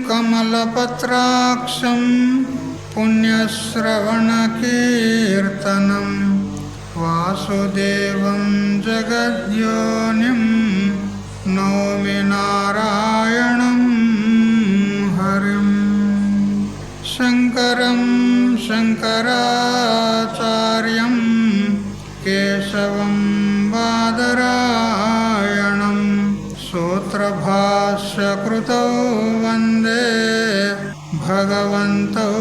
కమలపత్రాక్షం పుణ్యశ్రవణకీర్తనం వాసుదేవం జగద్యోనిం నౌమి నారాయణం హరిం. శంకరం శంకరాచార్యం కేశవం బాదరాయణం సూత్రభాష్యకృతౌ వందే భగవంతౌ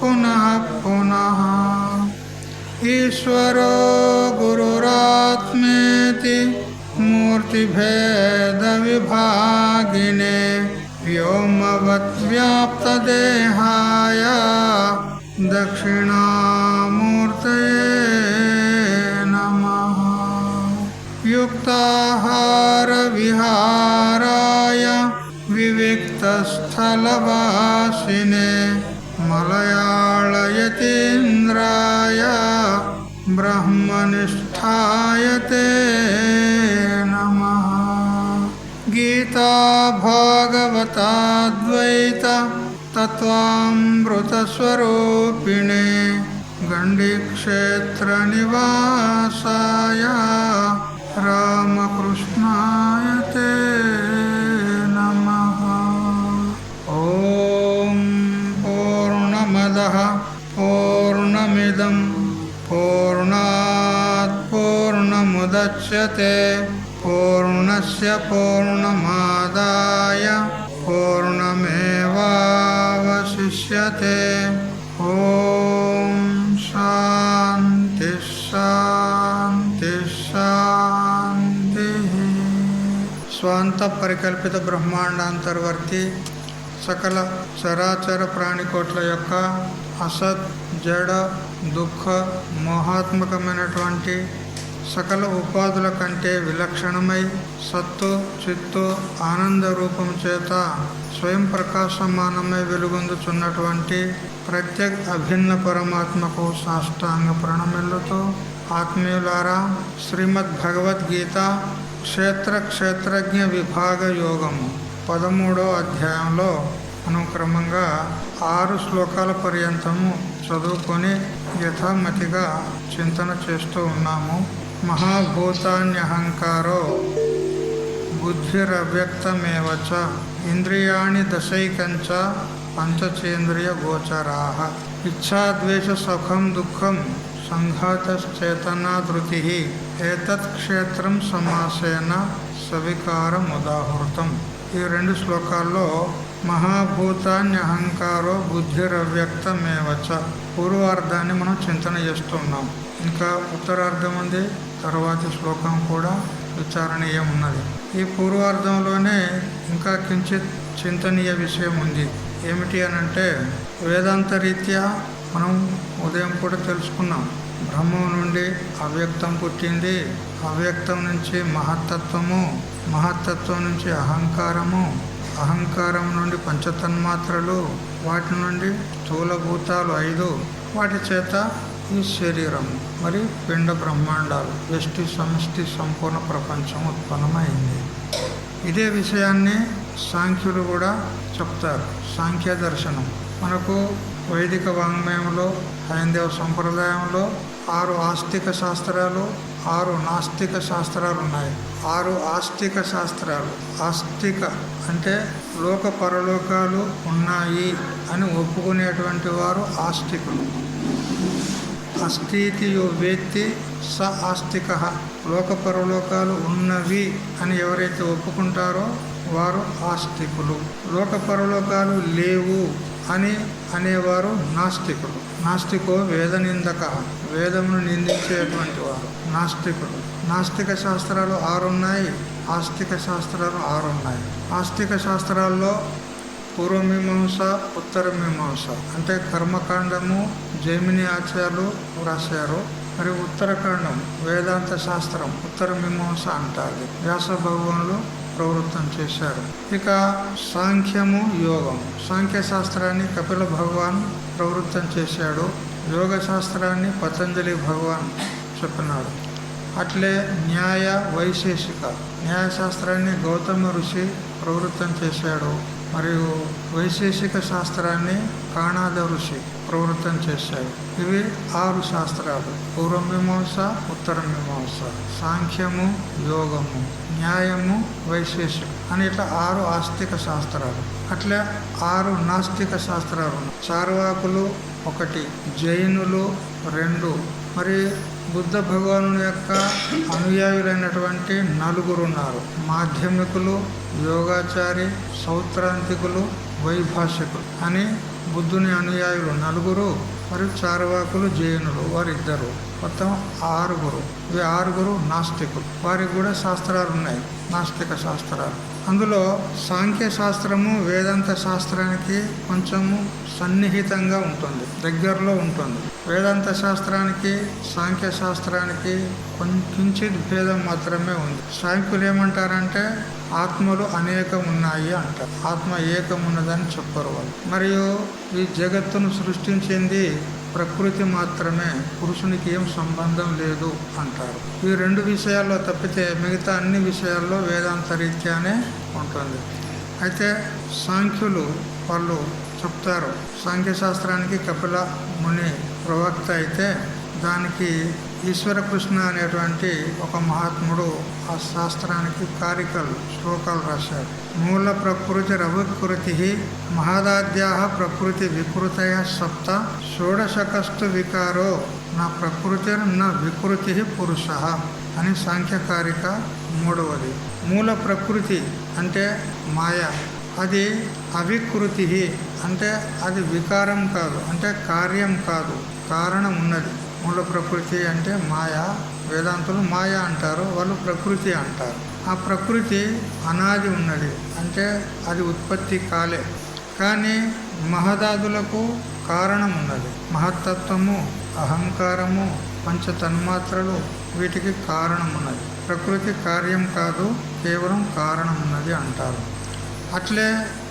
పునః పునః. ఈశ్వరో గురురాత్మేతి మూర్తిభేద విభాగినే వ్యోమవద్వ్యాప్తదేహాయ దక్షిణామూర్తయే నమః. యుక్తాహార విహారాయ వివిక్తస్థలవాసినే మలయాళయతీంద్రాయ బ్రహ్మనిష్ఠాయ తే నమః. గీతా భాగవతాద్వైత తత్వామృతస్వరూపిణే గండీక్షేత్ర నివాసాయ రామకృష్ణాయ తే నమః. ఓం పూర్ణమదః పూర్ణమిదం పూర్ణాత్ పూర్ణముదచ్యతే పూర్ణస్య పూర్ణమాదాయ పూర్ణమేవావశిష్యతే. ఓం శాంతి శాంతి శాంతి. స్వాంత పరికల్పిత బ్రహ్మాండాంతర్వర్తి సకల చరాచర ప్రాణికోట్ల యొక్క అసత్ జడ దుఃఖ మోహాత్మకమైనటువంటి సకల ఉపాధుల కంటే విలక్షణమై సత్తు చిత్తు ఆనంద రూపం చేత స్వయం ప్రకాశమానమై వెలుగొందుచున్నటువంటి ప్రత్యేక అభిన్న పరమాత్మకు సాష్టాంగ ప్రణమిల్లుతూ ఆత్మీయులారా, శ్రీమద్ భగవద్గీత క్షేత్ర క్షేత్రజ్ఞ విభాగ యోగము 13వ అధ్యాయంలో మనం క్రమంగా 6 శ్లోకాల పర్యంతము చదువుకొని యథామతిగా చింతన చేస్తూ ఉన్నాము. మహాభూతాన్యహంకారో బుద్ధిరవ్యక్తమేవ చ ఇంద్రియాణి దశైకంచ పంచచేంద్రియ గోచరాః. ఇచ్ఛాద్వేష సుఖం దుఃఖం సంఘాతశ్చేతనా ధృతి ఏతత్ క్షేత్రం సమాసేన సవికారముదాహృతం. ఈ 2 శ్లోకాల్లో మహాభూతాన్యహంకారో బుద్ధిరవ్యక్తమేవ చ పూర్వార్ధాన్ని మనం చింతన చేస్తున్నాం. ఇంకా ఉత్తరార్ధం ఉంది, తర్వాతి శ్లోకం కూడా విచారణీయం ఉన్నది. ఈ పూర్వార్ధంలోనే ఇంకా కించిత్ చింతనీయ విషయం ఉంది. ఏమిటి అనంటే, వేదాంత రీత్యా మనం ఉదయం కూడా తెలుసుకున్నాం, బ్రహ్మం నుండి అవ్యక్తం పుట్టింది, అవ్యక్తం నుంచి మహత్తత్వము, మహత్తత్వం నుంచి అహంకారము, అహంకారం నుండి పంచతన్మాత్రలు, వాటి నుండి స్థూలభూతాలు 5, వాటి చేత ఈ శరీరం, మరి పిండ బ్రహ్మాండాలు, వ్యష్టి సమష్టి సంపూర్ణ ప్రపంచం ఉత్పన్నమైంది. ఇదే విషయాన్ని సాంఖ్యులు కూడా చెప్తారు. సాంఖ్య దర్శనం మనకు వైదిక వాంగ్మయంలో, హైందవ సంప్రదాయంలో 6 ఆస్తిక శాస్త్రాలు, 6 నాస్తిక శాస్త్రాలు ఉన్నాయి. 6 ఆస్తిక శాస్త్రాలు. ఆస్తిక అంటే లోక పరలోకాలు ఉన్నాయి అని ఒప్పుకునేటువంటి వారు ఆస్తికులు. అస్థితి యో వేత్తి స ఆస్తిక. లోక పరలోకాలు ఉన్నవి అని ఎవరైతే ఒప్పుకుంటారో వారు ఆస్తికులు. లోక పరలోకాలు లేవు అని అనేవారు నాస్తికులు. నాస్తికో వేద నిందక, వేదమును నిందించేటువంటి వారు నాస్తికులు. నాస్తిక శాస్త్రాలు 6 ఉన్నాయి, ఆస్తిక శాస్త్రాలు 6 ఉన్నాయి. ఆస్తిక శాస్త్రాల్లో పూర్వమీమాంస, ఉత్తరమీమాంస అంటే కర్మకాండము జైమిని ఆచార్యులు రాశారు. మరి ఉత్తరకాండం వేదాంత శాస్త్రం ఉత్తరమీమాంస అంటారు, వ్యాస భగవానులు ప్రవృత్తం చేశారు. ఇక సాంఖ్యము యోగం, సాంఖ్య శాస్త్రాన్ని కపిల భగవాన్ ప్రవృత్తం చేశాడు, యోగ శాస్త్రాన్ని పతంజలి భగవాన్ చెప్పినాడు. అట్లే న్యాయ వైశేషిక న్యాయశాస్త్రాన్ని గౌతమ ఋషి ప్రవృత్తం చేశాడు. మరియు వైశేషిక శాస్త్రాన్ని కాణాద ఋషి ప్రవృత్తం చేశారు. ఇవి 6 శాస్త్రాలు: పూర్వమీమాంస, ఉత్తరమీమాంస, సాంఖ్యము, యోగము, న్యాయము, వైశేషిక అని ఇట్లా 6 ఆస్తిక శాస్త్రాలు. అట్లా 6 నాస్తిక శాస్త్రాలు. చార్వాకులు 1, జైనులు 2, మరి బుద్ధ భగవాను యొక్క అనుయాయులైనటువంటి 4 ఉన్నారు. మాధ్యమికులు, యోగాచారి, సౌత్రాంతికులు, వైభాషికులు అని బుద్ధుని అనుయాయులు 4, మరియు చార్వాకులు, జైనులు వారిద్దరు, మొత్తం 6. ఈ 6 నాస్తికులు. వారికి కూడా శాస్త్రాలు ఉన్నాయి, నాస్తిక శాస్త్రాలు. అందులో సాంఖ్య శాస్త్రము వేదాంత శాస్త్రానికి కొంచెము సన్నిహితంగా ఉంటుంది, దగ్గరలో ఉంటుంది. వేదాంత శాస్త్రానికి సాంఖ్య శాస్త్రానికి కొంచెం భేదం మాత్రమే ఉంది. సాంఖ్యులు ఏమంటారంటే ఆత్మలు అనేకం ఉన్నాయి అంటారు, ఆత్మ ఏకం ఉన్నదని చెప్పరు వాళ్ళు. మరియు ఈ జగత్తును సృష్టించింది ప్రకృతి మాత్రమే, పురుషునికి ఏం సంబంధం లేదు అంటారు. ఈ 2 విషయాల్లో తప్పితే మిగతా అన్ని విషయాల్లో వేదాంత రీత్యానే ఉంటుంది. అయితే సాంఖ్యులు వాళ్ళు చెప్తారు, సాంఖ్యశాస్త్రానికి కపిల ముని ప్రవక్త అయితే దానికి ఈశ్వర కృష్ణ అనేటువంటి ఒక మహాత్ముడు ఆ శాస్త్రానికి కారికలు, శ్లోకాలు రాశారు. మూల ప్రకృతి రవికృతి మహదాద్యా ప్రకృతి వికృతయ సప్త షోడశకస్తు వికారో నా ప్రకృతి నా వికృతి పురుష అని సాంఖ్యకారిక 3వది. మూల ప్రకృతి అంటే మాయ, అది అవికృతి అంటే అది వికారం కాదు, అంటే కార్యం కాదు, కారణం ఉన్నది. మూల ప్రకృతి అంటే మాయ, వేదాంతులు మాయ అంటారు, వాళ్ళు ప్రకృతి అంటారు. ఆ ప్రకృతి అనాది ఉన్నది, అంటే అది ఉత్పత్తి కాలే. కానీ మహదాదులకు కారణం ఉన్నది. మహత్తత్వము, అహంకారము, పంచతన్మాత్రలు వీటికి కారణం ఉన్నది. ప్రకృతి కార్యం కాదు, కేవలం కారణం ఉన్నది అంటారు. అట్లే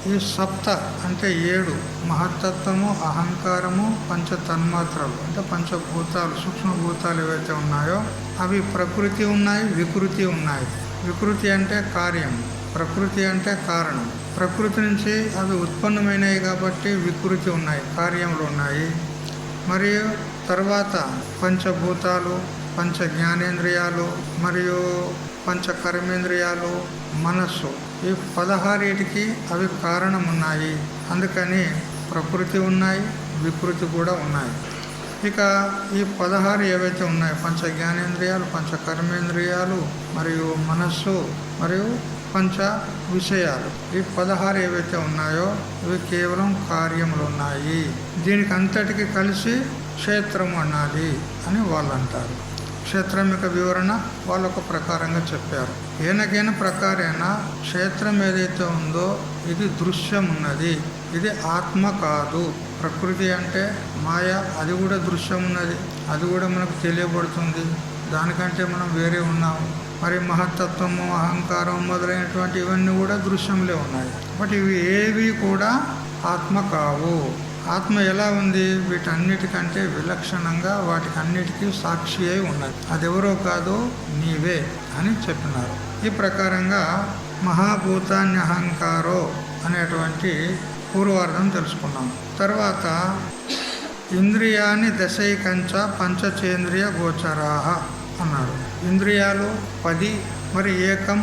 ఈ సప్త అంటే 7 మహత్తత్వము, అహంకారము, పంచతన్మాత్రలు అంటే పంచభూతాలు, సూక్ష్మభూతాలు ఏవైతే ఉన్నాయో అవి ప్రకృతి ఉన్నాయి, వికృతి ఉన్నాయి. వికృతి అంటే కార్యం, ప్రకృతి అంటే కారణం. ప్రకృతి నుంచి అవి ఉత్పన్నమైనవి కాబట్టి వికృతి ఉన్నాయి, కార్యములు ఉన్నాయి. మరియు తర్వాత పంచభూతాలు, పంచ జ్ఞానేంద్రియాలు, మరియు పంచ కర్మేంద్రియాలు, మనస్సు, ఈ 16టికి అవి కారణం ఉన్నాయి. అందుకని ప్రకృతి ఉన్నాయి, వికృతి కూడా ఉన్నాయి. ఇక ఈ 16 ఏవైతే ఉన్నాయో పంచ జ్ఞానేంద్రియాలు, పంచ కర్మేంద్రియాలు, మరియు మనస్సు, మరియు పంచ విషయాలు, ఈ 16 ఏవైతే ఉన్నాయో ఇవి కేవలం కార్యములు ఉన్నాయి. దీనికి అంతటికి కలిసి క్షేత్రము అన్నది అని వాళ్ళు అంటారు. క్షేత్రం యొక్క వివరణ వాళ్ళొక ప్రకారంగా చెప్పారు. ఏనకైనా ప్రకారేణ క్షేత్రం ఏదైతే ఉందో ఇది దృశ్యం ఉన్నది, ఇది ఆత్మ కాదు. ప్రకృతి అంటే మాయ, అది కూడా దృశ్యం ఉన్నది, అది కూడా మనకు తెలియబడుతుంది, దానికంటే మనం వేరే ఉన్నాము. మరి మహత్తత్వము, అహంకారం మొదలైనటువంటి ఇవన్నీ కూడా దృశ్యంలో ఉన్నాయి. బట్ ఇవి ఏవి కూడా ఆత్మ కావు. ఆత్మ ఎలా ఉంది? వీటన్నిటికంటే విలక్షణంగా వాటికి అన్నిటికీ సాక్షి అయి ఉన్నది. అదెవరో కాదు, నీవే అని చెప్పినారు. ఈ ప్రకారంగా మహాభూతాన్యహంకారో అనేటువంటి పూర్వార్థం తెలుసుకున్నాం. తర్వాత ఇంద్రియాన్ని దశైకంచ పంచచేంద్రియ గోచరాహ అన్నారు. ఇంద్రియాలు 10, మరి ఏకం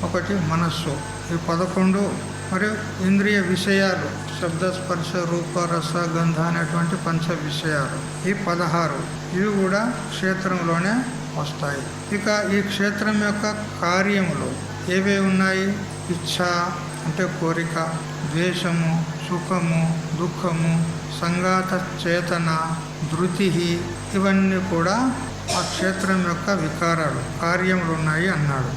1 మనస్సు, ఈ 11. మరియు ఇంద్రియ విషయాలు శబ్ద, స్పర్శ, రూప, రస, గంధ అనేటువంటి పంచ విషయాలు, ఈ 16. ఇవి కూడా క్షేత్రంలోనే వస్తాయి. ఇక ఈ క్షేత్రం యొక్క కార్యములు ఏవే ఉన్నాయి? ఇచ్ఛ అంటే కోరిక, ద్వేషము, సుఖము, దుఃఖము, సంఘాత చేతన, ధృతి, ఇవన్నీ కూడా ఆ క్షేత్రం యొక్క వికారాలు, కార్యములు ఉన్నాయి అన్నాడు.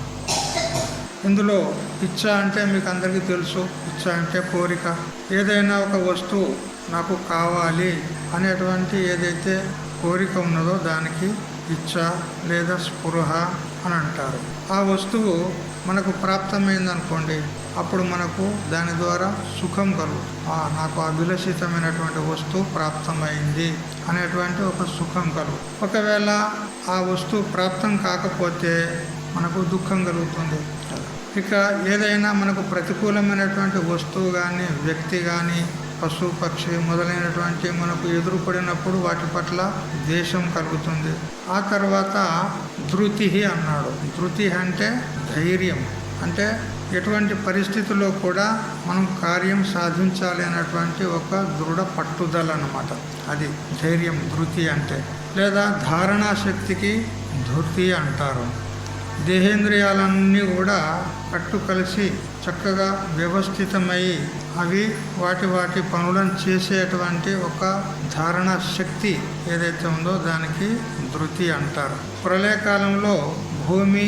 ఇందులో ఇచ్ఛ అంటే మీకు అందరికీ తెలుసు. ఇచ్ఛ అంటే కోరిక. ఏదైనా ఒక వస్తువు నాకు కావాలి అనేటువంటి ఏదైతే కోరిక ఉన్నదో దానికి ఇచ్ఛ లేదా స్పృహ అని అంటారు. ఆ వస్తువు మనకు ప్రాప్తమైందనుకోండి, అప్పుడు మనకు దాని ద్వారా సుఖం కలుగు, నాకు అభిలషితమైనటువంటి వస్తువు ప్రాప్తమైంది అనేటువంటి ఒక సుఖం కలుగు. ఒకవేళ ఆ వస్తువు ప్రాప్తం కాకపోతే మనకు దుఃఖం కలుగుతుంది. ఇక ఏదైనా మనకు ప్రతికూలమైనటువంటి వస్తువు కానీ, వ్యక్తి కానీ, పశు పక్షి మొదలైనటువంటి మనకు ఎదురుపడినప్పుడు వాటి పట్ల ద్వేషం కలుగుతుంది. ఆ తర్వాత ధృతి అన్నాడు. ధృతి అంటే ధైర్యం, అంటే ఎటువంటి పరిస్థితుల్లో కూడా మనం కార్యం సాధించాలి అనేటువంటి ఒక దృఢ పట్టుదల అన్నమాట. అది ధైర్యం ధృతి అంటే. లేదా ధారణా శక్తికి ధృతి అంటారు. దేహేంద్రియాలన్నీ కూడా కట్టు కలిసి చక్కగా వ్యవస్థితమై అవి వాటి పనులను చేసేటువంటి ఒక ధారణ శక్తి ఏదైతే ఉందో దానికి ధృతి అంటారు. ప్రళయకాలంలో భూమి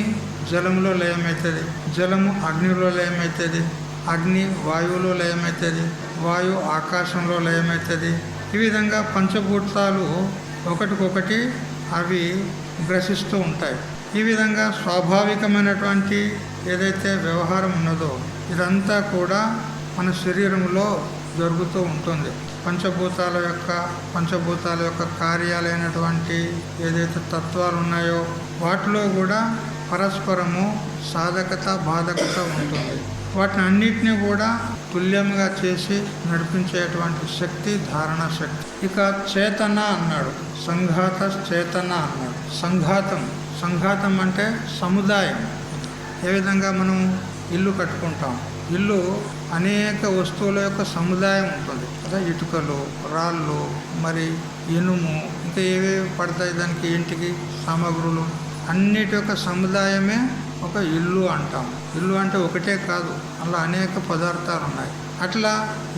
జలంలో లయమవుతుంది, జలము అగ్నిలో లయమవుతుంది, అగ్ని వాయువులో లయమవుతుంది, వాయువు ఆకాశంలో లయమవుతుంది. ఈ విధంగా పంచభూతాలు ఒకటికొకటి అవి గ్రసిస్తూ ఉంటాయి. ఈ విధంగా స్వాభావికమైనటువంటి ఏదైతే వ్యవహారం ఉన్నదో ఇదంతా కూడా మన శరీరంలో జరుగుతూ ఉంటుంది. పంచభూతాల యొక్క కార్యాలైనటువంటి ఏదైతే తత్వాలు ఉన్నాయో వాటిలో కూడా పరస్పరము సాధకత బాధకత ఉంటుంది. వాటిని అన్నిటినీ కూడా తుల్యంగా చేసి నడిపించేటువంటి శక్తి ధారణ శక్తి. ఇక చేతన అన్నాడు. సంఘాత చేతన అన్నాడు. సంఘాతం అంటే సముదాయం. ఏ విధంగా మనం ఇల్లు కట్టుకుంటాం, ఇల్లు అనేక వస్తువుల యొక్క సముదాయం ఉంటుంది కదా. ఇటుకలు, రాళ్ళు, మరి ఇనుము, ఇంకా ఏవేవి పడతాయి దానికి, ఇంటికి సామగ్రులు అన్నిటి యొక్క సముదాయమే ఒక ఇల్లు అంటాం. ఇల్లు అంటే ఒకటే కాదు, అలా అనేక పదార్థాలు ఉన్నాయి. అట్లా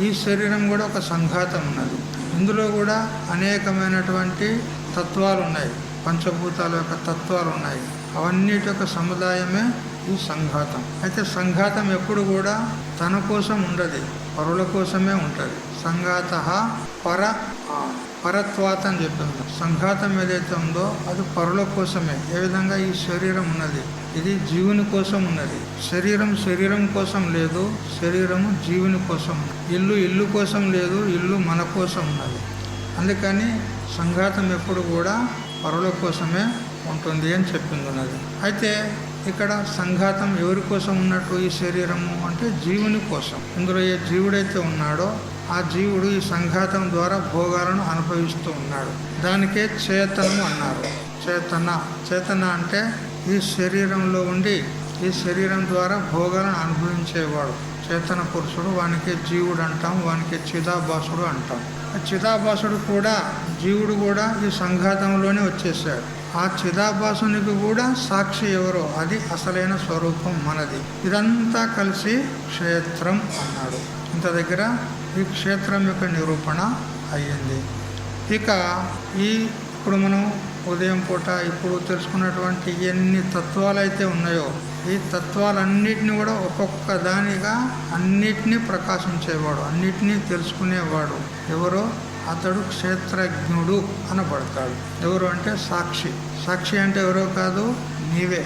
ఈ శరీరం కూడా ఒక సంఘాతం ఉన్నది. ఇందులో కూడా అనేకమైనటువంటి తత్వాలు ఉన్నాయి, పంచభూతాల యొక్క తత్వాలు ఉన్నాయి. అవన్నిటి యొక్క సముదాయమే ఈ సంఘాతం. అయితే సంఘాతం ఎప్పుడు కూడా తన కోసం ఉండదు, పరుల కోసమే ఉంటుంది. సంఘాత పరత్వాత అని చెప్పింది. సంఘాతం ఏదైతే ఉందో అది పరుల కోసమే. ఏ విధంగా ఈ శరీరం ఉన్నది, ఇది జీవుని కోసం ఉన్నది. శరీరం కోసం లేదు, శరీరము జీవుని కోసం. ఇల్లు కోసం లేదు, ఇల్లు మన కోసం ఉన్నది. అందుకని సంఘాతం ఎప్పుడు కూడా పరుల కోసమే ఉంటుంది అని చెప్పింది ఉన్నది. అయితే ఇక్కడ సంఘాతం ఎవరి కోసం ఉన్నట్టు ఈ శరీరము అంటే జీవుని కోసం. ఇందులో ఏ జీవుడైతే ఉన్నాడో ఆ జీవుడు ఈ సంఘాతం ద్వారా భోగాలను అనుభవిస్తూ ఉన్నాడు. దానికే చేతనము అన్నారు. చేతన అంటే ఈ శరీరంలో ఉండి ఈ శరీరం ద్వారా భోగాలను అనుభవించేవాడు చేతన పురుషుడు. వానికి జీవుడు అంటాం, వానికి చిదాభాసుడు అంటాం. చిదాభాసుడు కూడా, జీవుడు కూడా ఈ సంఘాతంలోనే వచ్చేసాడు. ఆ చిదాభాసునికి కూడా సాక్షి ఎవరో, అది అసలైన స్వరూపం మనది. ఇదంతా కలిసి క్షేత్రం అన్నాడు. ఇంత దగ్గర ఈ క్షేత్రం యొక్క నిరూపణ అయ్యింది. ఇక ఇప్పుడు మనం ఉదయం పూట ఇప్పుడు తెలుసుకున్నటువంటి ఎన్ని తత్వాలు అయితే ఉన్నాయో ఈ తత్వాలన్నిటిని కూడా ఒక్కొక్క దానిగా అన్నిటినీ ప్రకాశించేవాడు, అన్నిటినీ తెలుసుకునేవాడు ఎవరో అతడు క్షేత్రజ్ఞుడు అనబడతాడు. ఎవరు అంటే సాక్షి అంటే ఎవరో కాదు, నీవే.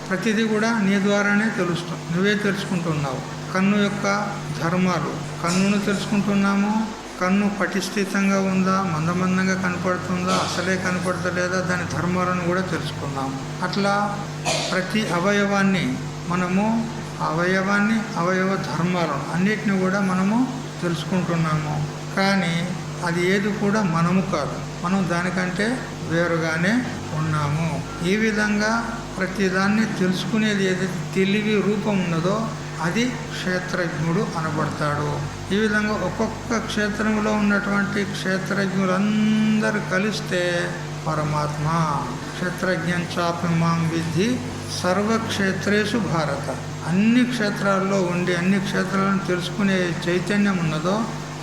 ప్రతిదీ కూడా నీ ద్వారానే తెలుస్తుంది, నువ్వే తెలుసుకుంటున్నావు. కన్ను యొక్క ధర్మాలు, కన్నును తెలుసుకుంటున్నాము. కన్ను పటిస్థితంగా ఉందా, మందమందంగా కనపడుతుందా, అసలే కనపడతలేదా, దాని ధర్మాలను కూడా తెలుసుకున్నాము. అట్లా ప్రతి అవయవాన్ని అవయవ ధర్మాలను అన్నిటిని కూడా మనము తెలుసుకుంటున్నాము. కానీ అది ఏది కూడా మనము కాదు, మనం దానికంటే వేరుగానే ఉన్నాము. ఈ విధంగా ప్రతిదాన్ని తెలుసుకునేది ఏదైతే తెలివి రూపం ఉన్నదో అది క్షేత్రజ్ఞుడు అనబడతాడు. ఈ విధంగా ఒక్కొక్క క్షేత్రంలో ఉన్నటువంటి క్షేత్రజ్ఞులందరూ కలిస్తే పరమాత్మ. క్షేత్రజ్ఞంచాపి మాం విద్ధి సర్వక్షేత్రేషు భారత. అన్ని క్షేత్రాల్లో ఉండి అన్ని క్షేత్రాలను తెలుసుకునే చైతన్యం ఉన్నదో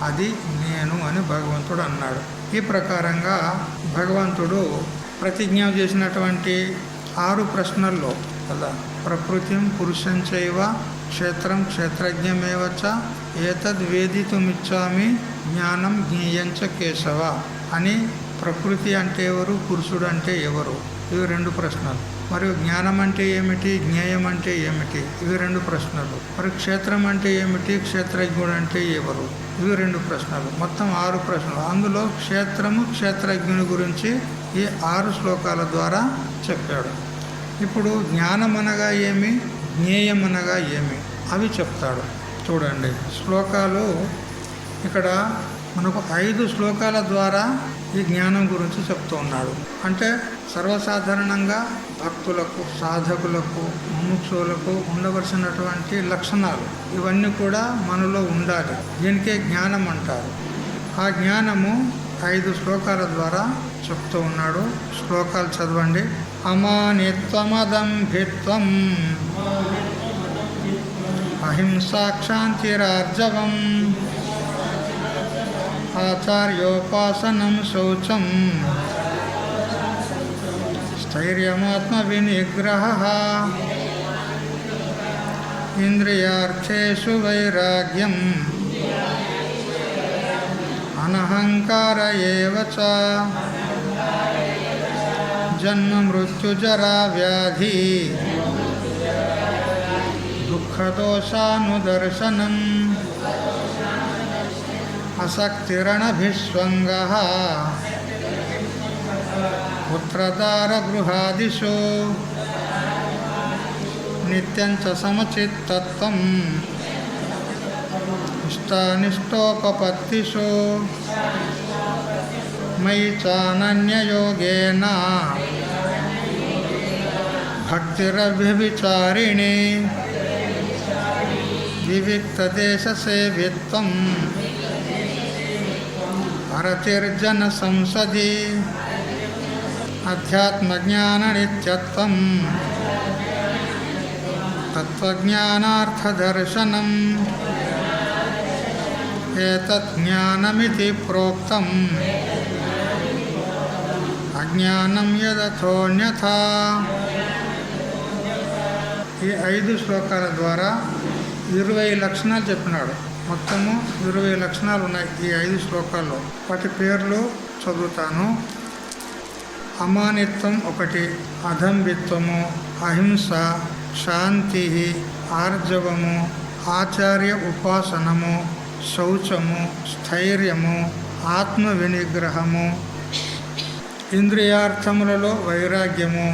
అది నేను అని భగవంతుడు అన్నాడు. ఈ ప్రకారంగా భగవంతుడు ప్రతిజ్ఞ చేసినటువంటి 6 ప్రశ్నల్లో కదా, ప్రకృతిం పురుషంచైవ క్షేత్రం క్షేత్రజ్ఞమేవచ ఏతద్వేదితుమిచ్చామి జ్ఞానం జ్ఞేయంచ కేశవ అని. ప్రకృతి అంటే ఎవరు, పురుషుడు అంటే ఎవరు, ఇవి 2 ప్రశ్నలు. మరియు జ్ఞానం అంటే ఏమిటి, జ్ఞేయం అంటే ఏమిటి, ఇవి 2 ప్రశ్నలు. మరి క్షేత్రం అంటే ఏమిటి, క్షేత్రజ్ఞుడు అంటే ఎవరు, ఇవి 2 ప్రశ్నలు. మొత్తం 6 ప్రశ్నలు. అందులో క్షేత్రము క్షేత్రజ్ఞుని గురించి ఈ 6 శ్లోకాల ద్వారా చెప్పాడు. ఇప్పుడు జ్ఞానం అనగా ఏమి, జ్ఞేయమనగా ఏమి అవి చెప్తాడు. చూడండి, శ్లోకాలు ఇక్కడ మనకు 5 శ్లోకాల ద్వారా ఈ జ్ఞానం గురించి చెప్తూ ఉన్నాడు. అంటే సర్వసాధారణంగా భక్తులకు, సాధకులకు, ముముక్షువులకు ఉండవలసినటువంటి లక్షణాలు ఇవన్నీ కూడా మనలో ఉండాలి. దీనికే జ్ఞానం అంటారు. ఆ జ్ఞానము 5 శ్లోకాల ద్వారా చెప్తూ ఉన్నాడు. శ్లోకాలు చదవండి. అమానిత్వమదంభిత్వం అహింసాక్షాంతిరార్జవం ఆచార్యోపాసనం శౌచం స్థైర్యమాత్మ వినిగ్రహ ఇంద్రియార్థేషు వైరాగ్యం అనహంకార ఏవ చ జన్మ మృత్యుజరా వ్యాధి దుఃఖదోషానుదర్శనం అసక్తిరణభిస్వంగః పుత్రదారగృహాదిషు నిత్యం చ సమచిత్తత్వం ఇష్టానిష్టోపపత్తిషు మయి చానన్యయోగేన భక్తిరవ్యభిచారిణి వివిక్తదేశసేవిత్వం అరతిర్జన సంసది అధ్యాత్మజ్ఞాననిత్యత్వం తత్వజ్ఞానార్థదర్శనం ఏతత్ జ్ఞానమితి ప్రోక్తం అజ్ఞానం యదథోన్యథా. ఈ 5 శ్లోకాల ద్వారా 20 లక్షణాలు చెప్పినాడు. మొత్తము 20 లక్షణాలు ఉన్నాయి ఈ 5 శ్లోకాల్లో. వాటి పేర్లు చదువుతాను. అమానిత్వం 1, అదంభిత్వము, అహింస, శాంతి, ఆర్జవము, ఆచార్య ఉపాసనము, శౌచము, స్థైర్యము, ఆత్మ వినిగ్రహము, ఇంద్రియార్థములలో వైరాగ్యము,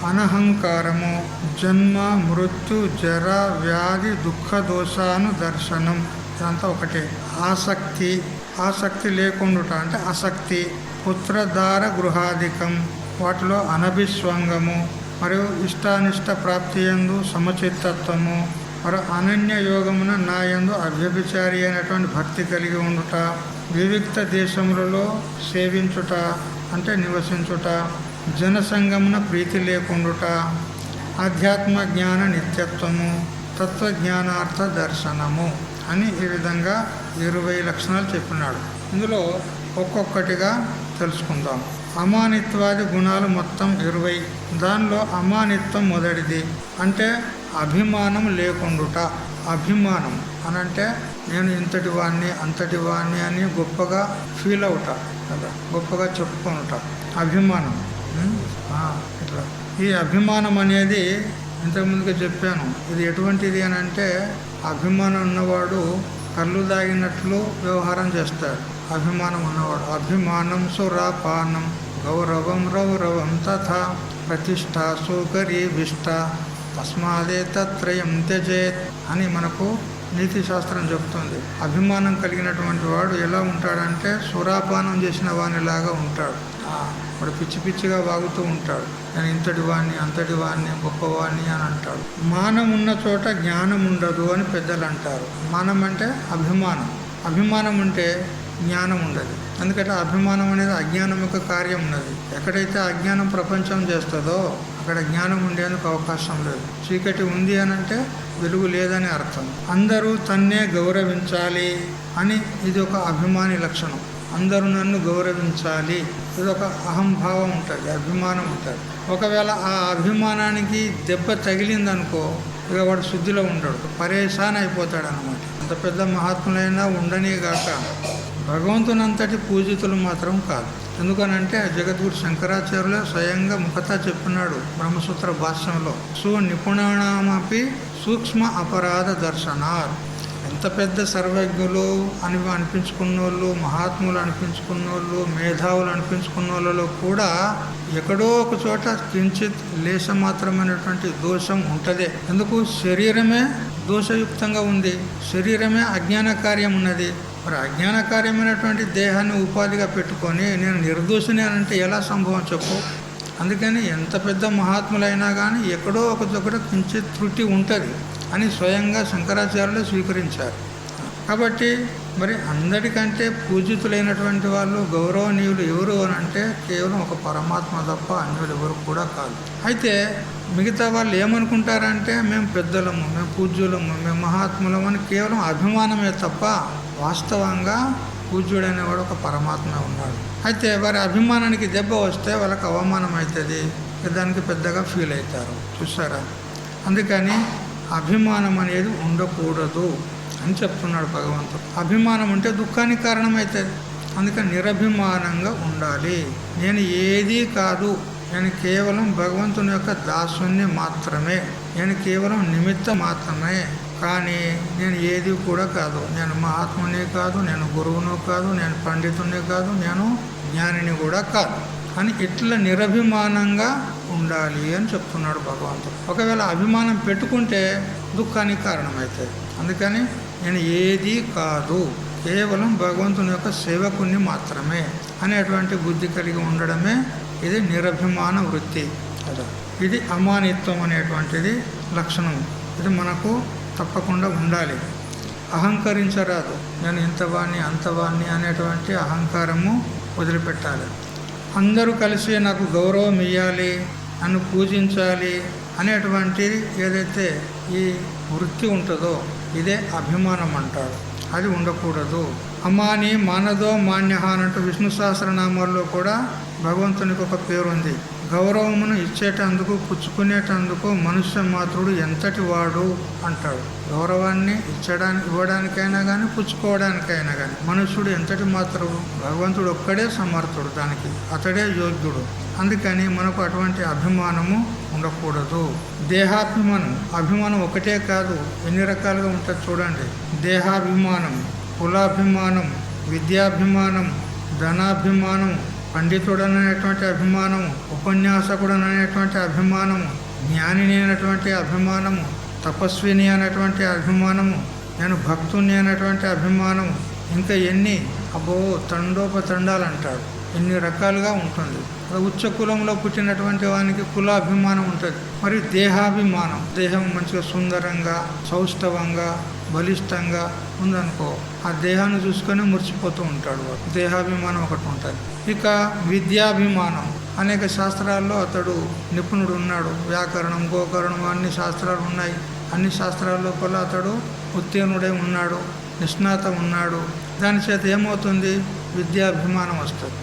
అనహంకారము, జన్మ మృత్యు జర వ్యాధి దుఃఖ దోషాను దర్శనం. ఇదంతా ఒకటే. ఆసక్తి, ఆసక్తి లేకుండుట అంటే అసక్తి. పుత్రదార గృహాధికం, వాటిలో అనభిస్వంగము మరియు ఇష్టానిష్ట ప్రాప్తి యందు సమచిత్తత్వము మరియు అనన్య యోగమున నా యందు అవ్యభిచారి అయినటువంటి భక్తి కలిగి ఉండుట, వివిక్త దేశములలో సేవించుట అంటే నివసించుట, జనసంగమున ప్రీతి లేకుండుట, ఆధ్యాత్మ జ్ఞాన నిత్యత్వము, తత్వజ్ఞానార్థ దర్శనము అని ఈ విధంగా 20 లక్షణాలు చెప్పినాడు. ఇందులో ఒక్కొక్కటిగా తెలుసుకుందాం. అమానిత్వాది గుణాలు మొత్తం 20. దానిలో అమానిత్వం మొదటిది. అంటే అభిమానం లేకుండుట. అభిమానం అనంటే నేను ఇంతటి వాణ్ణి అంతటి వాణ్ణి అని గొప్పగా ఫీల్ అవుతా కదా, గొప్పగా చెప్పుకొనుట అభిమానం. ఇట్లా ఈ అభిమానం అనేది ఇంతకుముందుగా చెప్పాను. ఇది ఎటువంటిది అని అంటే అభిమానం ఉన్నవాడు కళ్ళు దాగినట్లు వ్యవహారం చేస్తాడు. అభిమానం ఉన్నవాడు అభిమానం సురాపానం గౌరవం రౌరవం తథా ప్రతిష్ట సుగరీభిష్ట తస్మాదే తత్రయం త్యజేత్ అని మనకు నీతి శాస్త్రం చెప్తుంది. అభిమానం కలిగినటువంటి వాడు ఎలా ఉంటాడంటే సురాపానం చేసిన వానిలాగా ఉంటాడు. వాడు పిచ్చి పిచ్చిగా వాగుతూ ఉంటాడు. నేను ఇంతటి వాణ్ణి అంతటి వాణ్ణి గొప్పవాణ్ణి అని అంటాడు. మానం ఉన్న చోట జ్ఞానం ఉండదు అని పెద్దలు అంటారు. మానం అంటే అభిమానం. అభిమానం ఉంటే జ్ఞానం ఉండదు. ఎందుకంటే అభిమానం అనేది అజ్ఞానం యొక్క కార్యం ఉన్నది. ఎక్కడైతే అజ్ఞానం ప్రపంచం చేస్తుందో అక్కడ జ్ఞానం ఉండేందుకు అవకాశం లేదు. చీకటి ఉంది అని అంటే వెలుగు లేదని అర్థం. అందరూ తన్నే గౌరవించాలి అని ఇది ఒక అభిమాని లక్షణం. అందరూ నన్ను గౌరవించాలి, ఇది ఒక అహంభావం ఉంటుంది, అభిమానం ఉంటుంది. ఒకవేళ ఆ అభిమానానికి దెబ్బ తగిలిందనుకో ఇక వాడు శుద్ధిలో ఉండడు, పరేషాన్ అయిపోతాడు అన్నమాట. అంత పెద్ద మహాత్ములైనా ఉండనే గాక భగవంతునంతటి పూజితులు మాత్రం కాదు. ఎందుకనంటే జగద్గురు శంకరాచార్యులు స్వయంగా ముఖతా చెప్పినాడు బ్రహ్మసూత్ర భాష్యంలో, సునిపుణానామపి సూక్ష్మ అపరాధ దర్శనాత్. ఎంత పెద్ద సర్వజ్ఞులు అని అనిపించుకున్న వాళ్ళు, మహాత్ములు అనిపించుకున్న వాళ్ళు, మేధావులు అనిపించుకున్న వాళ్ళలో కూడా ఎక్కడో ఒక చోట కించిత్ లేశమాత్రమైనటువంటి దోషం ఉంటుంది. ఎందుకు? శరీరమే దోషయుక్తంగా ఉంది, శరీరమే అజ్ఞాన కార్యం ఉన్నది. మరి అజ్ఞాన కార్యమైనటువంటి దేహాన్ని ఉపాధిగా పెట్టుకొని నేను నిర్దోషిని అంటే ఎలా సంభవం చెప్పు? అందుకని ఎంత పెద్ద మహాత్ములైనా కానీ ఎక్కడో ఒక చోట కించిత్ త్రుటి ఉంటుంది అని స్వయంగా శంకరాచార్యులు స్వీకరించారు. కాబట్టి మరి అందరికంటే పూజితులైనటువంటి వాళ్ళు, గౌరవనీయులు ఎవరు అని అంటే కేవలం ఒక పరమాత్మ తప్ప అన్యులు ఎవరు కూడా కాదు. అయితే మిగతా వాళ్ళు ఏమనుకుంటారంటే మేము పెద్దలము, మేము పూజ్యులము, మేము మహాత్ములము అని కేవలం అభిమానమే తప్ప వాస్తవంగా పూజ్యుడు అనేవాడు ఒక పరమాత్మ ఉన్నాడు. అయితే వారి అభిమానానికి దెబ్బ వస్తే వాళ్ళకి అవమానం అవుతుంది, దానికి పెద్దగా ఫీల్ అవుతారు. చూసారా? అందుకని అభిమానం అనేది ఉండకూడదు అని చెప్తున్నాడు భగవంతుడు. అభిమానం ఉంటే దుఃఖానికి కారణమవుతుంది. అందుకని నిరభిమానంగా ఉండాలి. నేను ఏదీ కాదు, నేను కేవలం భగవంతుని యొక్క దాసుని మాత్రమే, నేను కేవలం నిమిత్తం మాత్రమే, కానీ నేను ఏది కూడా కాదు. నేను మహాత్ముని కాదు, నేను గురువును కాదు, నేను పండితుని కాదు, నేను జ్ఞానిని కూడా కాదు అని ఇట్లా నిరభిమానంగా ఉండాలి అని చెప్తున్నాడు భగవంతుడు. ఒకవేళ అభిమానం పెట్టుకుంటే దుఃఖానికి కారణమవుతుంది. అందుకని నేను ఏది కాదు, కేవలం భగవంతుని యొక్క సేవకుని మాత్రమే అనేటువంటి బుద్ధి కలిగి ఉండడమే ఇది నిరభిమాన వృత్తి కదా. ఇది అమానిత్వం అనేటువంటిది లక్షణం. ఇది మనకు తప్పకుండా ఉండాలి. అహంకరించరాదు. నేను ఇంతవాణ్ణి అంతవాణ్ణి అనేటువంటి అహంకారము వదిలిపెట్టాలి. అందరూ కలిసి నాకు గౌరవం ఇవ్వాలి, నన్ను పూజించాలి అనేటువంటిది ఏదైతే ఈ వృత్తి ఉంటుందో ఇదే అభిమానం అంటారు. అది ఉండకూడదు. అమాని మానదో మాన్య అన్నట్టు విష్ణు సహస్రనామాల్లో కూడా భగవంతునికి ఒక పేరు ఉంది. గౌరవమును ఇచ్చేటందుకు, పుచ్చుకునేటందుకు మనుష్య మాత్రుడు ఎంతటి వాడు అంటాడు. గౌరవాన్ని ఇవ్వడానికైనా కానీ పుచ్చుకోవడానికైనా కానీ మనుష్యుడు ఎంతటి మాత్రుడు? భగవంతుడు ఒక్కడే సమర్థుడు, దానికి అతడే యోగ్యుడు. అందుకని మనకు అటువంటి అభిమానము ఉండకూడదు. దేహాభిమానం, అభిమానం ఒకటే కాదు, ఎన్ని రకాలుగా ఉంటుంది చూడండి. దేహాభిమానం, కులాభిమానం, విద్యాభిమానం, ధనాభిమానం, పండితుడనేటువంటి అభిమానము, ఉపన్యాసకుడనేటువంటి అభిమానము, జ్ఞానిని అనేటువంటి అభిమానము, తపస్విని అనేటువంటి అభిమానము, నేను భక్తుని అనేటువంటి అభిమానము, ఇంకా ఎన్ని అబ్బో తండోపతండాలు అంటాడు. ఎన్ని రకాలుగా ఉంటుంది. ఉచ్చ కులంలో పుట్టినటువంటి వానికి కులాభిమానం ఉంటుంది. మరి దేహాభిమానం, దేహం మంచిగా సుందరంగా, సౌష్ఠవంగా, బలిష్టంగా ఉందనుకో, ఆ దేహాన్ని చూసుకొని మురిసిపోతూ ఉంటాడు. దేహాభిమానం ఒకటి ఉంటుంది. ఇక విద్యాభిమానం, అనేక శాస్త్రాల్లో అతడు నిపుణుడు ఉన్నాడు. వ్యాకరణం, గోకరణం అన్ని శాస్త్రాలు ఉన్నాయి. అన్ని శాస్త్రాల లోపల అతడు ఉత్తీర్ణుడే ఉన్నాడు, నిష్ణాత ఉన్నాడు. దాని చేత ఏమవుతుంది? విద్యాభిమానం వస్తుంది.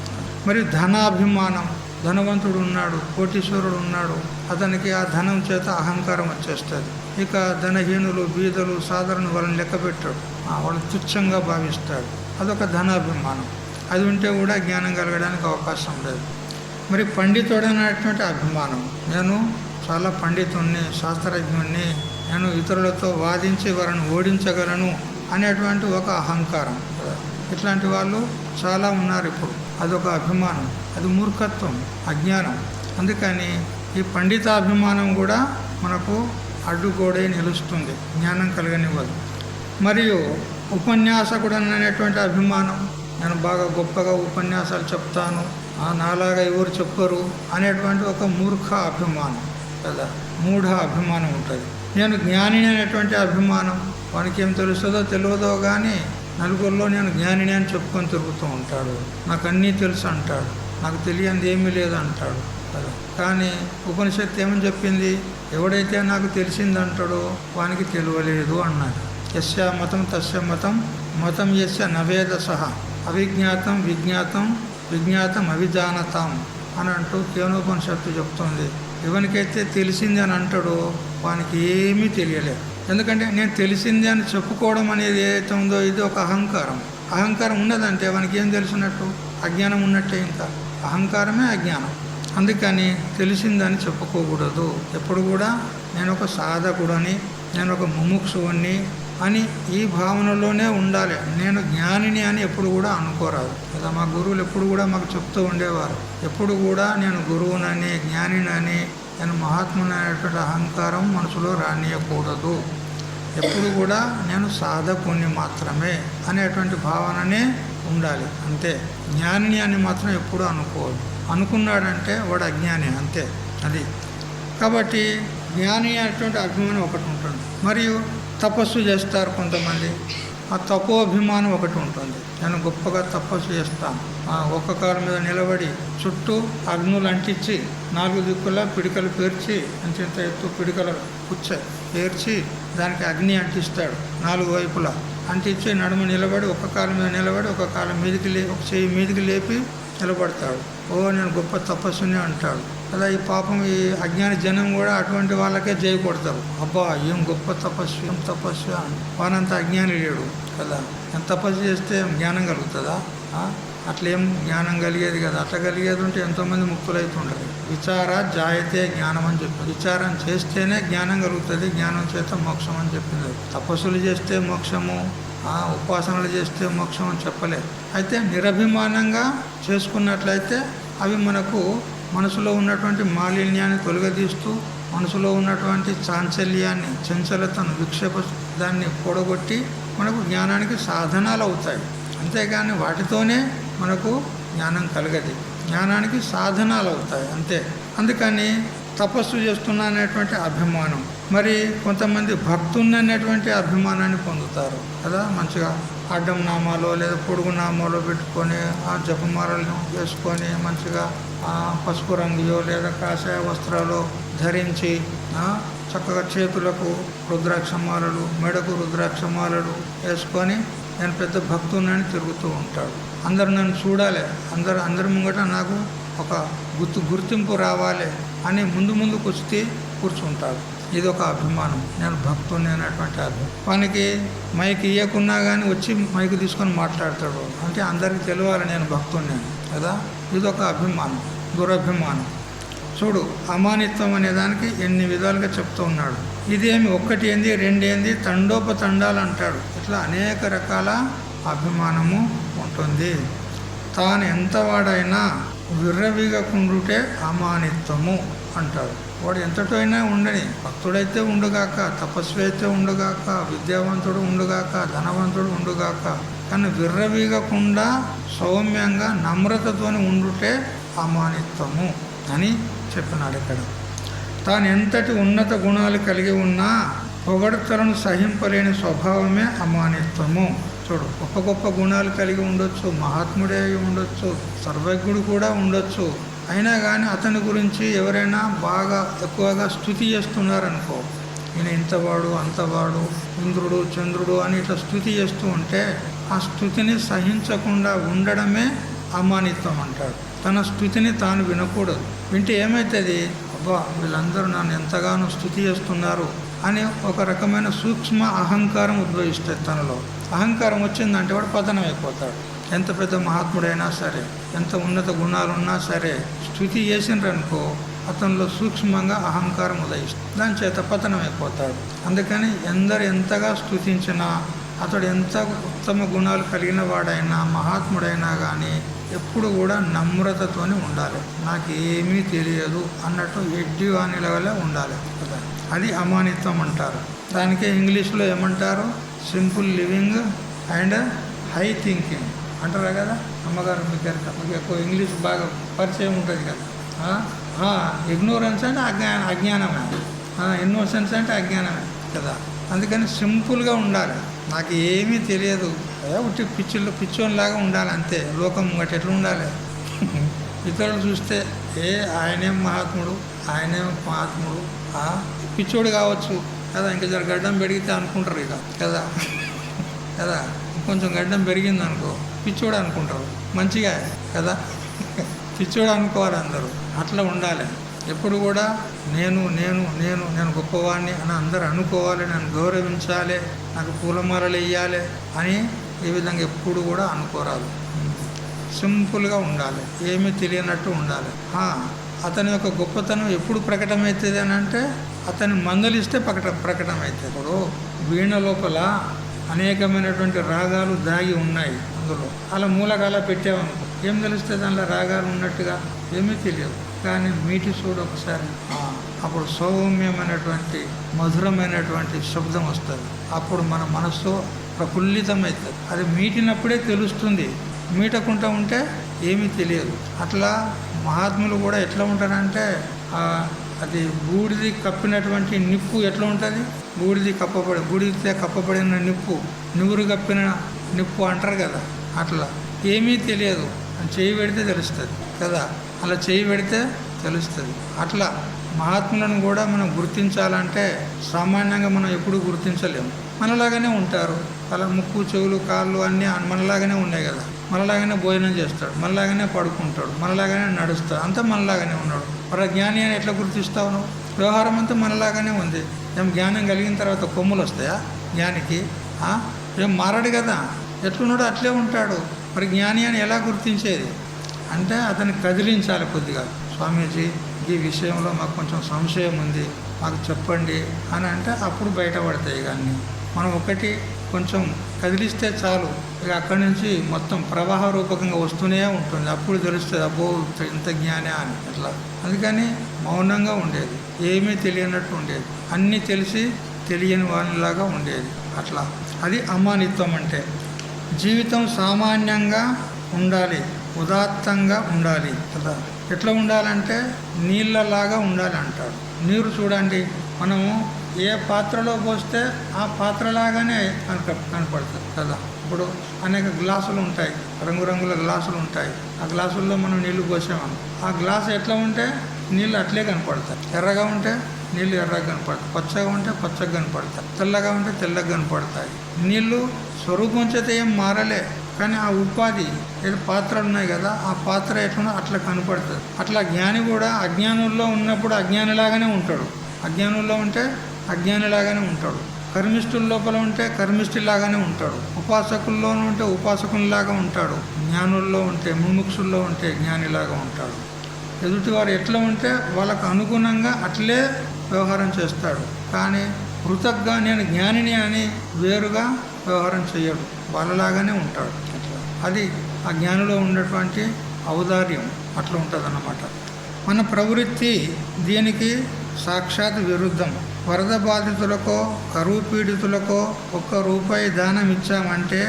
మరి ధనాభిమానం, ధనవంతుడు ఉన్నాడు, కోటీశ్వరుడు ఉన్నాడు, అతనికి ఆ ధనం చేత అహంకారం వచ్చేస్తుంది. ఇక ధనహీనులు, బీదలు, సాధారణ వాళ్ళని లెక్క పెట్టాడు, వాళ్ళని తుచ్చంగా భావిస్తాడు. అదొక ధనాభిమానం. అది ఉంటే కూడా జ్ఞానం కలగడానికి అవకాశం లేదు. మరి పండితుడు అనేటువంటి అభిమానం, నేను చాలా పండితుణ్ణి, శాస్త్రజ్ఞుణ్ణి, నేను ఇతరులతో వాదించి వారిని ఓడించగలను అనేటువంటి ఒక అహంకారం. ఇట్లాంటి వాళ్ళు చాలా ఉన్నారు ఇప్పుడు. అదొక అభిమానం, అది మూర్ఖత్వం, అజ్ఞానం. అందుకని ఈ పండితాభిమానం కూడా మనకు అడ్డుగోడే నిలుస్తుంది, జ్ఞానం కలగనివ్వదు. మరియు ఉపన్యాసకుడు అనేటువంటి అభిమానం, నేను బాగా గొప్పగా ఉపన్యాసాలు చెప్తాను, నాలాగా ఎవరు చెప్పరు అనేటువంటి ఒక మూర్ఖ అభిమానం కదా, మూఢ అభిమానం ఉంటుంది. నేను జ్ఞానిని అనేటువంటి అభిమానం, వానికి ఏం తెలుస్తుందో తెలియదో కానీ నలుగురిలో నేను జ్ఞానిని అని చెప్పుకొని తిరుగుతూ ఉంటాడు. నాకు అన్నీ తెలుసు అంటాడు, నాకు తెలియంది ఏమీ లేదు అంటాడు కదా. కానీ ఉపనిషత్తు ఏమని చెప్పింది? ఎవడైతే నాకు తెలిసిందంటాడో వానికి తెలియలేదు అన్నది. యస్య మతం తస్య మతం, మతం యస్య నవేద సహ, అవిజ్ఞాతం విజ్ఞాతం, విజ్ఞాతం అవిజానతాం అని అంటూ కేనోపనిషత్తు చెప్తుంది. ఎవరికైతే తెలిసింది అని అంటాడో వానికి ఏమీ తెలియలేదు. ఎందుకంటే నేను తెలిసింది అని చెప్పుకోవడం అనేది ఏదైతే ఉందో ఇది ఒక అహంకారం. అహంకారం ఉన్నదంటే వానికి ఏం తెలిసినట్టు? అజ్ఞానం ఉన్నట్టే. ఇంకా అహంకారమే అజ్ఞానం. అందుకని తెలిసిందని చెప్పుకోకూడదు. ఎప్పుడు కూడా నేను ఒక సాధకుడని, నేను ఒక ముముక్షువుని, అని ఈ భావనలోనే ఉండాలి. నేను జ్ఞానిని అని ఎప్పుడు కూడా అనుకోరాదు కదా. మా గురువులు ఎప్పుడు కూడా మాకు చెప్తూ ఉండేవారు, ఎప్పుడు కూడా నేను గురువునని జ్ఞానినని నేను మహాత్ముని అనేటువంటి అహంకారం మనసులో రానియకూడదు. ఎప్పుడు కూడా నేను సాధకుని మాత్రమే అనేటువంటి భావననే ఉండాలి అంతే. జ్ఞానిని అని మాత్రం ఎప్పుడు అనుకోవద్దు. అనుకున్నాడంటే వాడు అజ్ఞాని అంతే. అది కాబట్టి జ్ఞాని అనేటువంటి అభిమానం ఒకటి ఉంటుంది. మరియు తపస్సు చేస్తారు కొంతమంది, ఆ తపోభిమానం ఒకటి ఉంటుంది. నేను గొప్పగా తపస్సు చేస్తాను, ఒక్క కాలు మీద నిలబడి చుట్టూ అగ్నులు అంటించి 4 దిక్కులా పిడికలు పేర్చి అంత ఎత్తు పిడికలు పేర్చి దానికి అగ్ని అంటిస్తాడు. 4 వైపులా అంటించి నడుము నిలబడి ఒక్క కాలు మీద నిలబడి ఒక కాలు మీదికి ఒక చెయ్యి మీదికి లేపి నిలబడతాడు. ఓ నేను గొప్ప తపస్సుని అంటాడు కదా. ఈ పాపం ఈ అజ్ఞాని జనం కూడా అటువంటి వాళ్ళకే జై కొడతారు. అబ్బా ఏం గొప్ప తపస్సు, ఏం తపస్సు అని. వానంత అజ్ఞాని లేడు కదా. ఎంత తపస్సు చేస్తే జ్ఞానం కలుగుతుందా? అట్లేం జ్ఞానం కలిగేది కదా. అట్లా కలిగేది ఉంటే ఎంతోమంది ముక్తులైతుంటారు. విచార జాయతే జ్ఞానం అని చెప్పింది. విచారం చేస్తేనే జ్ఞానం కలుగుతుంది, జ్ఞానం చేత మోక్షం అని చెప్పింది. తపస్సులు చేస్తే మోక్షము, ఉపాసనలు చేస్తే మోక్షం అని చెప్పలేదు. అయితే నిరభిమానంగా చేసుకున్నట్లయితే అవి మనకు మనసులో ఉన్నటువంటి మాలిన్యాన్ని తొలగదీస్తూ, మనసులో ఉన్నటువంటి చాంచల్యాన్ని, చంచలతను, విక్షేప దాన్ని పొడగొట్టి మనకు జ్ఞానానికి సాధనాలు అవుతాయి. అంతేగాని వాటితోనే మనకు జ్ఞానం కలగదు. జ్ఞానానికి సాధనాలు అవుతాయి అంతే. అందుకని తపస్సు చేస్తున్నా అనేటువంటి అభిమానం. మరి కొంతమంది భక్తుని అనేటువంటి అభిమానాన్ని పొందుతారు కదా. మంచిగా అడ్డం నామాలో లేదా పొడుగు నామాలో పెట్టుకొని ఆ జపమాలను వేసుకొని మంచిగా పసుపు రంగులో లేదా కాషాయ వస్త్రాలు ధరించి చక్కగా చేతులకు రుద్రాక్షమాలలు, మెడకు రుద్రాక్షమాలలు వేసుకొని నేను పెద్ద భక్తునని తిరుగుతూ ఉంటాడు. అందరు నన్ను చూడాలి, అందరి ముంగట నాకు ఒక గుర్తింపు రావాలి అని ముందుకు వచ్చి కూర్చుంటాడు. ఇది ఒక అభిమానం, నేను భక్తుని అనేటువంటి అభిమానం. వానికి మైక్ ఇవ్వకున్నా కానీ వచ్చి మైక్ తీసుకొని మాట్లాడతాడు. అంటే అందరికీ తెలియాలి నేను భక్తుని కదా. ఇది ఒక అభిమానం, దురభిమానం. చూడు, అమానిత్వం అనే దానికి ఎన్ని విధాలుగా చెప్తూ ఉన్నాడు. ఇదేమి ఒక్కటి ఏంది, రెండేంది, తండోపతండాలు అంటాడు. ఇట్లా అనేక రకాల అభిమానము ఉంటుంది. తాను ఎంతవాడైనా విర్రవీగకుండుటే అమానిత్వము అంటాడు. వాడు ఎంతటో అయినా ఉండని, భక్తుడైతే ఉండుగాక, తపస్వి అయితే ఉండుగాక, విద్యావంతుడు ఉండుగాక, ధనవంతుడు ఉండుగాక, కానీ విర్రవీగకుండా సౌమ్యంగా నమ్రతతోని ఉండుటే అమానిత్వము అని చెప్పినాడు ఇక్కడ. తాను ఎంతటి ఉన్నత గుణాలు కలిగి ఉన్నా పొగడ్తలను సహింపలేని స్వభావమే అమానిత్వము. చూడు, గొప్ప గుణాలు కలిగి ఉండొచ్చు, మహాత్ముడే ఉండొచ్చు, సర్వజ్ఞుడు కూడా ఉండొచ్చు. అయినా కానీ అతని గురించి ఎవరైనా బాగా ఎక్కువగా స్తుతి చేస్తున్నారనుకో, ఈయన ఇంతవాడు అంతవాడు, ఇంద్రుడు చంద్రుడు అని ఇట్లా స్తుతి చేస్తూ ఉంటే ఆ స్తుతిని సహించకుండా ఉండడమే అమానిత్వం అంటాడు. తన స్తుతిని తాను వినకూడదు. వింటే ఏమవుతుంది, అబ్బా వీళ్ళందరూ నన్ను ఎంతగానో స్తుతి చేస్తున్నారు అని ఒక రకమైన సూక్ష్మ అహంకారం ఉద్భవిస్తుంది తనలో. అహంకారం వచ్చిందంటే వాడు పతనం అయిపోతాడు. ఎంత పెద్ద మహాత్ముడైనా సరే, ఎంత ఉన్నత గుణాలు ఉన్నా సరే, స్తుతి చేసినరనుకో అతనిలో సూక్ష్మంగా అహంకారం ఉదయిస్తుంది. దాని చేత పతనం అయిపోతాడు. అందుకని ఎంతగా స్తుతించినా, అతడు ఎంత ఉత్తమ గుణాలు కలిగిన వాడైనా, మహాత్ముడైనా కానీ ఎప్పుడు కూడా నమ్రతతోనే ఉండాలి. నాకు ఏమీ తెలియదు అన్నట్టు ఎడ్డివాణిల వల్ల ఉండాలి కదా. అది అమానిత్వం అంటారు. దానికే ఇంగ్లీష్లో ఏమంటారు, simple living and high thinking అంటారా కదా. అమ్మగారు మీకు ఎక్కువ ఇంగ్లీష్ బాగా పరిచయం ఉంటుంది కదా. ఇగ్నోరెన్స్ అంటే అజ్ఞానమే, ఇన్నోసెన్స్ అంటే అజ్ఞానమే కదా. అందుకని సింపుల్గా ఉండాలి. నాకు ఏమీ తెలియదు, ఉట్టి పిచ్చోనిలాగా ఉండాలి అంతే. లోకం గట్టి ఎట్లా ఉండాలి, ఇతరులు చూస్తే ఆయనేం మహాత్ముడు, పిచ్చోడు కావచ్చు కదా. ఇంకా జర గడ్డం పెరిగితే అనుకుంటారు ఇక కదా. కొంచెం గడ్డం పెరిగింది అనుకో పిచ్చోడు అనుకుంటారు, మంచిగా కదా. పిచ్చోడు అనుకోవాలి అందరూ. అట్లా ఉండాలి. ఎప్పుడు కూడా నేను గొప్పవాడిని అని అందరూ అనుకోవాలి, నన్ను గౌరవించాలి, నాకు పూలమాలలు వేయాలి అని ఈ విధంగా ఎప్పుడు కూడా అనుకోరాదు. సింపుల్గా ఉండాలి, ఏమీ తెలియనట్టు ఉండాలి. అతని యొక్క గొప్పతనం ఎప్పుడు ప్రకటమవుతుంది అని అంటే అతని మందలిస్తే ప్రకటమైతే. ఇప్పుడు వీణ లోపల అనేకమైనటువంటి రాగాలు దాగి ఉన్నాయి. అందులో అలా మూలకాల పెట్టామనుకో ఏం తెలుస్తుంది? దానిలో రాగాలు ఉన్నట్టుగా ఏమీ తెలియదు. కానీ మీటి చూడు ఒకసారి, అప్పుడు సౌమ్యమైనటువంటి మధురమైనటువంటి శబ్దం వస్తుంది. అప్పుడు మన మనస్సు ప్రఫుల్లితమవుతుంది. అది మీటినప్పుడే తెలుస్తుంది. మీటకుండా ఉంటే ఏమీ తెలియదు. అట్లా మహాత్ములు కూడా ఎట్లా ఉంటారంటే అది బూడిది కప్పినటువంటి నిప్పు ఎట్లా ఉంటుంది? బూడిదితే కప్పబడిన నిప్పు, నివురు కప్పిన నిప్పు అంటారు కదా. అట్లా ఏమీ తెలియదు, చేయి పెడితే తెలుస్తుంది కదా. అలా చేయి పెడితే తెలుస్తుంది. అట్లా మహాత్ములను కూడా మనం గుర్తించాలంటే సామాన్యంగా మనం ఎప్పుడు గుర్తించలేము. మనలాగానే ఉంటారు. అలా ముక్కు, చెవులు, కాళ్ళు అన్నీ మనలాగానే ఉన్నాయి కదా. మనలాగానే భోజనం చేస్తాడు, మనలాగానే పడుకుంటాడు, మనలాగానే నడుస్తాడు, అంతా మనలాగానే ఉన్నాడు. మరి జ్ఞాని అని ఎట్లా గుర్తిస్తావు నువ్వు? వ్యవహారం అంతా మనలాగానే ఉంది. ఏం జ్ఞానం కలిగిన తర్వాత కొమ్ములు వస్తాయా జ్ఞానికి? ఏం మారాడు కదా, ఎట్లున్నాడో అట్లే ఉంటాడు. మరి జ్ఞాని అని ఎలా గుర్తించేది అంటే అతన్ని కదిలించాలి కొద్దిగా. స్వామీజీ, ఈ విషయంలో మాకు కొంచెం సంశయం ఉంది, మాకు చెప్పండి అని అంటే అప్పుడు బయటపడతాయి. కానీ మనం ఒకటి కొంచెం కదిలిస్తే చాలు, ఇక అక్కడి నుంచి మొత్తం ప్రవాహ రూపకంగా వస్తూనే ఉంటుంది. అప్పుడు తెలుస్తుంది, అబ్బో ఇంత జ్ఞానే అని. అట్లా అందుకని మౌనంగా ఉండేది, ఏమీ తెలియనట్టు ఉండేది, అన్నీ తెలిసి తెలియని వాళ్ళలాగా ఉండేది. అట్లా అది అమానిత్వం అంటే. జీవితం సామాన్యంగా ఉండాలి, ఉదాత్తంగా ఉండాలి కదా. ఎట్లా ఉండాలంటే నీళ్ళలాగా ఉండాలి అంటాడు. నీరు చూడండి, మనము ఏ పాత్రలో పోస్తే ఆ పాత్రలాగానే కనపడుతుంది కదా. ఇప్పుడు అనేక గ్లాసులు ఉంటాయి, రంగురంగుల గ్లాసులు ఉంటాయి. ఆ గ్లాసుల్లో మనం నీళ్లు పోసాము, ఆ గ్లాసు ఎట్లా ఉంటే నీళ్ళు అట్లే కనపడతాయి. ఎర్రగా ఉంటే నీళ్ళు ఎర్రగా కనపడతాయి, పచ్చగా ఉంటే పచ్చగా కనపడతాయి, తెల్లగా ఉంటే తెల్లగా కనపడతాయి. నీళ్ళు స్వరూపం చేత ఏం మారలే, కానీ ఆ ఉపాధి ఏదో పాత్రలు ఉన్నాయి కదా, ఆ పాత్ర ఎట్లా అట్లా కనపడుతుంది. అట్లా జ్ఞాని కూడా అజ్ఞానుల్లో ఉన్నప్పుడు అజ్ఞానిలాగానే ఉంటాడు, అజ్ఞానుల్లో ఉంటే అజ్ఞానిలాగానే ఉంటాడు. కర్మిష్ఠుల లోపల ఉంటే కర్మిష్ఠులాగానే ఉంటాడు, ఉపాసకుల్లో ఉంటే ఉపాసకునిలాగా ఉంటాడు, జ్ఞానుల్లో ఉంటే ముముక్షుల్లో ఉంటే జ్ఞానిలాగా ఉంటాడు. ఎదుటివారు ఎట్లా ఉంటే వాళ్ళకు అనుగుణంగా అట్లే వ్యవహారం చేస్తాడు. కానీ కృతజ్ఞ నేను జ్ఞానిని అని వేరుగా వ్యవహారం చేయడు, వాళ్ళలాగానే ఉంటాడు. అట్లా అది ఆ జ్ఞానిలో ఉన్నటువంటి ఔదార్యం అట్లా ఉంటుంది అన్నమాట. మన ప్రవృత్తి దీనికి సాక్షాత్ విరుద్ధం. వరద బాధితులకో కరువు పీడితులకో ₹1 దానం ఇచ్చామంటే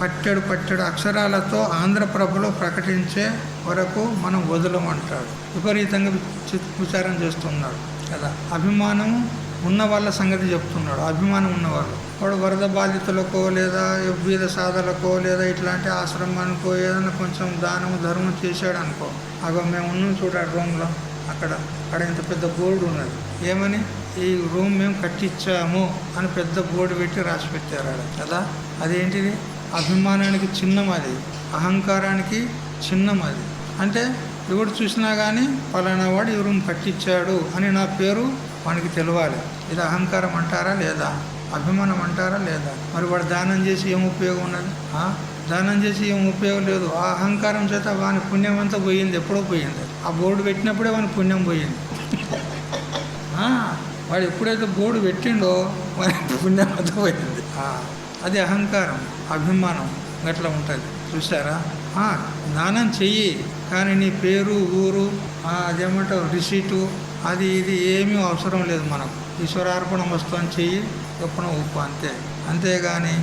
పట్టెడు అక్షరాలతో ఆంధ్రప్రభలో ప్రకటించే వరకు మనం వదలమంటాడు. విపరీతంగా విచారం చేస్తున్నాడు కదా. అభిమానం ఉన్న వాళ్ళ సంగతి చెప్తున్నాడు. అభిమానం ఉన్నవాళ్ళు, వాడు వరద బాధితులకో లేదా బీద సాధలకో లేదా ఇట్లాంటి ఆశ్రమానికో ఏదైనా కొంచెం దానము ధర్మం చేశాడు అనుకో, అగో మేము ఉన్నాం చూడాలి రూమ్లో, అక్కడ ఇంత పెద్ద బోర్డు ఉన్నది, ఏమని ఈ రూమ్ మేము కట్టించాము అని పెద్ద బోర్డు పెట్టి రాసి పెట్టారు కదా. అదేంటిది? అభిమానానికి చిహ్నం అది, అహంకారానికి చిహ్నం అది. అంటే ఎవడు చూసినా కానీ పలానా వాడు ఈ రూమ్ కట్టించాడు అని నా పేరు వానికి తెలియాలి. ఇది అహంకారం అంటారా లేదా? అభిమానం అంటారా లేదా? మరి వాడు దానం చేసి ఏం ఉపయోగం ఉన్నది? దానం చేసి ఏం ఉపయోగం లేదు. ఆ అహంకారం చేత వాని పుణ్యం అంతా పోయింది, ఎప్పుడో పోయింది. ఆ బోర్డు పెట్టినప్పుడే వాని పుణ్యం పోయింది. వాడు ఎప్పుడైతే బోర్డు పెట్టిండో వాని పుణ్యం అంతా పోయింది. అది అహంకారం, అభిమానం గట్లా ఉంటుంది. చూసారా? దానం చెయ్యి, కానీ నీ పేరు ఊరు అదేమంటావు రిసీటు అది ఇది ఏమీ అవసరం లేదు మనకు. ఈశ్వరార్పణ వస్తు అని చెయ్యి, చొప్పున ఉప్పు, అంతేగాని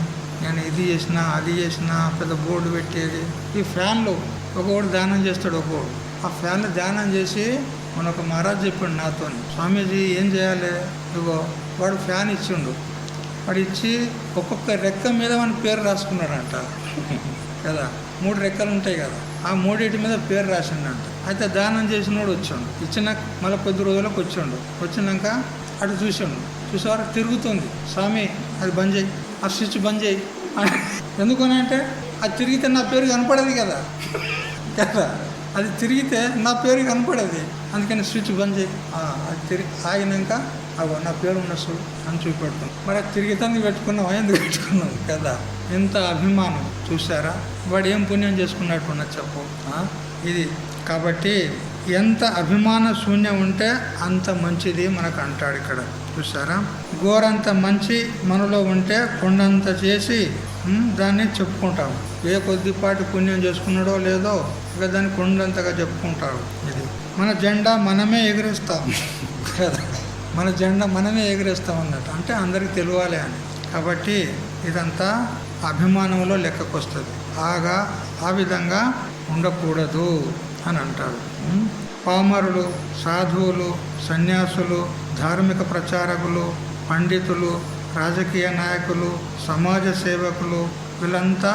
నేను ఇది చేసినా అది చేసినా పెద్ద బోర్డు పెట్టేది. ఈ ఫ్యాన్లు ఒకడు దానం చేస్తాడు, ఒకడు ఆ ఫ్యాన్లు దానం చేసి మనొక మహారాజ్ చెప్పాడు నాతో, స్వామీజీ ఏం చేయాలి? ఇగో వాడు ఫ్యాన్ ఇచ్చిండు, వాడు ఇచ్చి ఒక్కొక్క రెక్క మీద మన పేరు రాసుకున్నాడంట కదా. 3 రెక్కలు ఉంటాయి కదా, ఆ 3 మీద పేరు రాసిండంట. అయితే దానం చేసినోడు వచ్చాడు, ఇచ్చినాక మళ్ళీ కొద్ది రోజులకు వచ్చినాక అటు చూసేవారు తిరుగుతుంది, స్వామి అది బంద్ చేయి, ఆ స్విచ్ బంద్ చేయి. ఎందుకని అంటే అది తిరిగితే నా పేరు కనపడేది కదా, అది తిరిగితే నా పేరు కనపడేది, అందుకని స్విచ్ బంద్ చేయి. అది ఆగినాక అగో నా పేరు ఉన్న చూడు అని చూపెడుతుంది. మరి అది తిరిగితే పెట్టుకున్నావా, ఎందుకు పెట్టుకున్నావు కదా. ఎంత అభిమానం చూసారా? వాడు ఏం పుణ్యం చేసుకున్నట్టున్నా చెప్పు ఇది. కాబట్టి ఎంత అభిమాన శూన్యం ఉంటే అంత మంచిది మనకు అంటాడు ఇక్కడ. చూసారా, గోరంత మంచి మనలో ఉంటే కొండంత చేసి దాన్ని చెప్పుకుంటాం. ఏ కొద్దిపాటి పుణ్యం చేసుకున్నాడో లేదో ఇక దాన్ని కొండంతగా చెప్పుకుంటాడు. ఇది మన జెండా మనమే ఎగిరేస్తాం కదా, మన జెండా మనమే ఎగిరేస్తాం అన్నట్టు. అంటే అందరికి తెలియాలి అని. కాబట్టి ఇదంతా అభిమానంలో లెక్కకు వస్తుంది. ఆ విధంగా ఉండకూడదు అని అంటారు. పామరులు, సాధువులు, సన్యాసులు, ధార్మిక ప్రచారకులు, పండితులు, రాజకీయ నాయకులు, సమాజ సేవకులు వీళ్ళంతా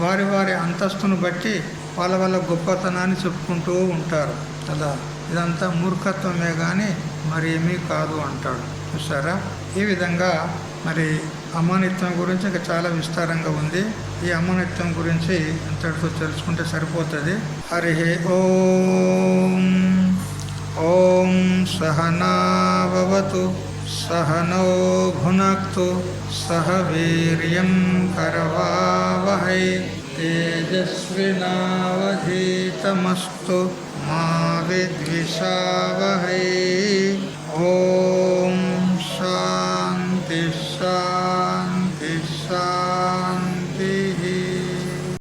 వారి వారి అంతస్తును బట్టి వాళ్ళ వాళ్ళ గొప్పతనాన్ని చెప్పుకుంటూ ఉంటారు కదా. ఇదంతా మూర్ఖత్వమే కానీ మరి ఏమీ కాదు అంటాడు. చూసారా, ఈ విధంగా మరి అమానిత్వం గురించి ఇంకా చాలా విస్తారంగా ఉంది. ఈ అమానిత్వం గురించి ఇంతటితో తెలుసుకుంటే సరిపోతుంది. హరి ఓం. ఓం సహనావతు సహనౌ భునక్తు సహ వీర్యం కరవావహై తేజస్వినావధీతమస్తు మా విద్విషావహై. ఓం